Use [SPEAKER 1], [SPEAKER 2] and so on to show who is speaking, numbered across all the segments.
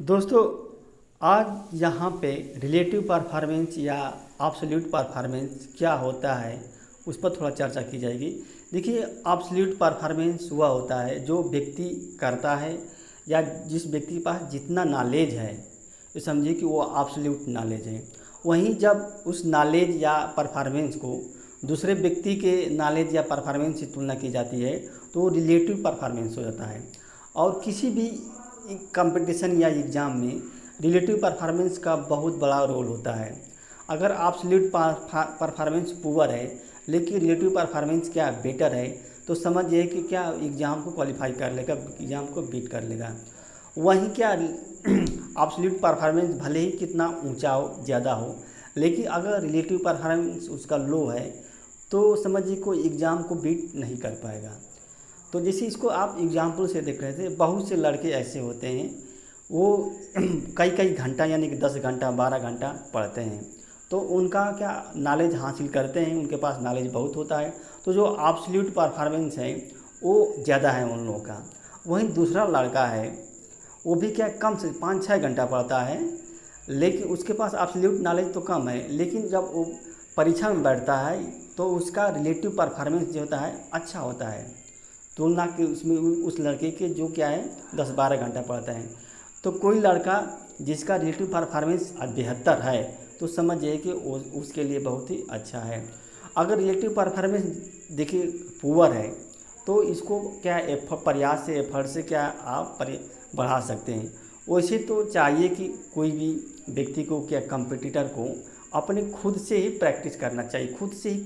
[SPEAKER 1] दोस्तों, आज यहाँ पे रिलेटिव परफॉर्मेंस या एब्सोल्यूट परफॉर्मेंस क्या होता है उस पर थोड़ा चर्चा की जाएगी। देखिए, एब्सोल्यूट परफॉर्मेंस वह होता है जो व्यक्ति करता है या जिस व्यक्ति के पास जितना नॉलेज है, तो समझिए कि वो एब्सोल्यूट नॉलेज है। वहीं जब उस नॉलेज या परफॉर्मेंस को दूसरे व्यक्ति के नॉलेज या परफॉर्मेंस से तुलना की जाती है तो रिलेटिव परफॉर्मेंस हो जाता है। और किसी भी कंपटीशन या एग्ज़ाम में रिलेटिव परफॉर्मेंस का बहुत बड़ा रोल होता है। अगर एब्सोल्यूट परफॉर्मेंस पुअर है लेकिन रिलेटिव परफॉर्मेंस क्या बेटर है, तो समझिए कि क्या एग्ज़ाम को क्वालिफाई कर लेगा, एग्ज़ाम को बीट कर लेगा। वहीं क्या एब्सोल्यूट परफॉर्मेंस भले ही कितना ऊंचा हो, ज़्यादा हो, लेकिन अगर रिलेटिव परफॉर्मेंस उसका लो है तो समझिए कोई एग्ज़ाम को बीट नहीं कर पाएगा। तो जैसे इसको आप एग्जाम्पल से देख रहे थे, बहुत से लड़के ऐसे होते हैं वो कई कई घंटा यानी कि 10 घंटा 12 घंटा पढ़ते हैं, तो उनका क्या नॉलेज हासिल करते हैं, उनके पास नॉलेज बहुत होता है, तो जो एब्सोल्यूट परफॉर्मेंस है वो ज़्यादा है उन लोगों का। वहीं दूसरा लड़का है वो भी क्या कम से 5-6 घंटा पढ़ता है, लेकिन उसके पास एब्सोल्यूट नॉलेज तो कम है, लेकिन जब वो परीक्षा में बैठता है तो उसका रिलेटिव परफॉर्मेंस जो होता है अच्छा होता है तुलना के उसमें उस लड़के के जो क्या है 10-12 घंटा पढ़ता है। तो कोई लड़का जिसका रिलेटिव परफॉर्मेंस बेहतर है तो समझिए कि उसके लिए बहुत ही अच्छा है। अगर रिलेटिव परफॉर्मेंस देखिए पुअर है तो इसको क्या प्रयास से एफर्ट से क्या आप बढ़ा सकते हैं। वैसे तो चाहिए कि कोई भी व्यक्ति को क्या कंपटीटर को अपने खुद से ही प्रैक्टिस करना चाहिए, खुद से ही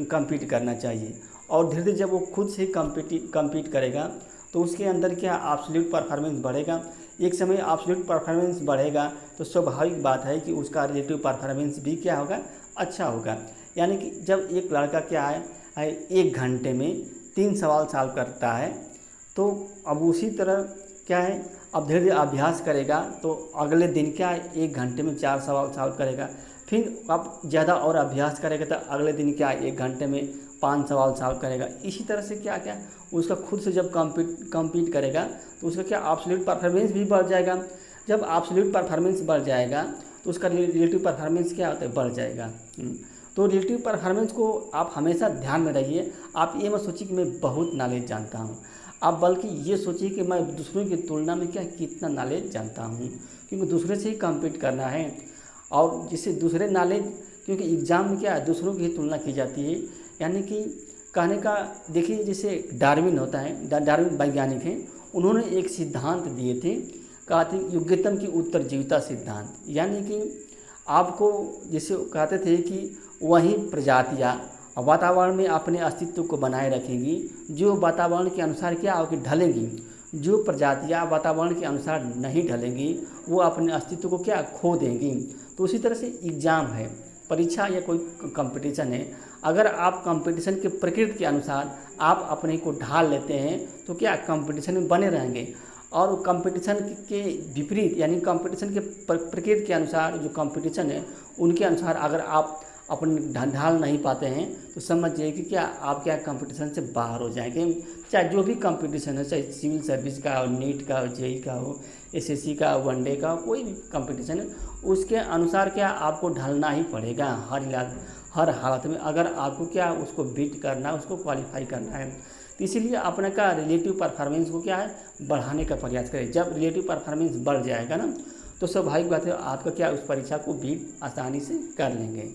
[SPEAKER 1] कम्पीट करना चाहिए। और धीरे धीरे जब वो खुद से कम्पीट करेगा तो उसके अंदर क्या एब्सोल्यूट परफॉर्मेंस बढ़ेगा। एक समय एब्सोल्यूट परफॉर्मेंस बढ़ेगा तो स्वाभाविक बात है कि उसका रिलेटिव परफॉर्मेंस भी क्या होगा, अच्छा होगा। यानी कि जब एक लड़का क्या है 1 घंटे में 3 सवाल सॉल्व करता है, तो अब उसी तरह क्या है, अब धीरे धीरे अभ्यास करेगा तो अगले दिन क्या है 1 घंटे में 4 सवाल सॉल्व करेगा। फिर अब ज़्यादा और अभ्यास करेगा तो अगले दिन क्या 1 घंटे में 5 सवाल सॉल्व करेगा। इसी तरह से क्या क्या उसका खुद से जब कम्पीट करेगा तो उसका क्या एब्सोल्यूट परफॉर्मेंस भी बढ़ जाएगा। जब एब्सोल्यूट परफॉर्मेंस बढ़ जाएगा तो उसका रिलेटिव परफॉर्मेंस क्या होता है, बढ़ जाएगा। तो रिलेटिव परफॉर्मेंस को आप हमेशा ध्यान में रखिए। आप ये मत सोचिए कि मैं बहुत नॉलेज जानता हूँ, आप बल्कि ये सोचिए कि मैं दूसरों की तुलना में क्या कितना नॉलेज जानता हूँ, क्योंकि दूसरे से ही कम्पीट करना है। और जिससे दूसरे नॉलेज, क्योंकि एग्ज़ाम में क्या है दूसरों की ही तुलना की जाती है। यानी कि कहने का देखिए, जैसे डार्विन होता है, डार्विन वैज्ञानिक हैं, उन्होंने एक सिद्धांत दिए थे, कहते योग्यतम की उत्तरजीविता सिद्धांत। यानी कि आपको जैसे कहते थे कि वही प्रजातियाँ वातावरण में अपने अस्तित्व को बनाए रखेंगी जो वातावरण के अनुसार क्या होगी, ढलेंगी। जो प्रजातियाँ वातावरण के अनुसार नहीं ढलेंगी वो अपने अस्तित्व को क्या खो देंगी। तो उसी तरह से एग्ज़ाम है, परीक्षा या कोई कंपटीशन है, अगर आप कंपटीशन के प्रकृति के अनुसार आप अपने को ढाल लेते हैं तो क्या कंपटीशन में बने रहेंगे। और कंपटीशन के विपरीत यानी कंपटीशन के प्रकृति के अनुसार जो कंपटीशन है उनके अनुसार अगर आप अपने ढाल नहीं पाते हैं तो समझिए कि क्या आप क्या कंपटीशन से बाहर हो जाएंगे। चाहे जो भी कंपटीशन है, चाहे सिविल सर्विस का हो, नीट का हो, जेई का हो, एसएससी का, वनडे का, कोई भी कंपटीशन है, उसके अनुसार क्या आपको ढलना ही पड़ेगा हर हालत में, अगर आपको क्या उसको बीट करना है, उसको क्वालिफाई करना है। तो इसीलिए अपने का रिलेटिव परफॉर्मेंस को क्या है बढ़ाने का प्रयास करें। जब रिलेटिव परफॉर्मेंस बढ़ जाएगा ना तो स्वाभाविक बात है आपका क्या उस परीक्षा को बीट आसानी से कर लेंगे।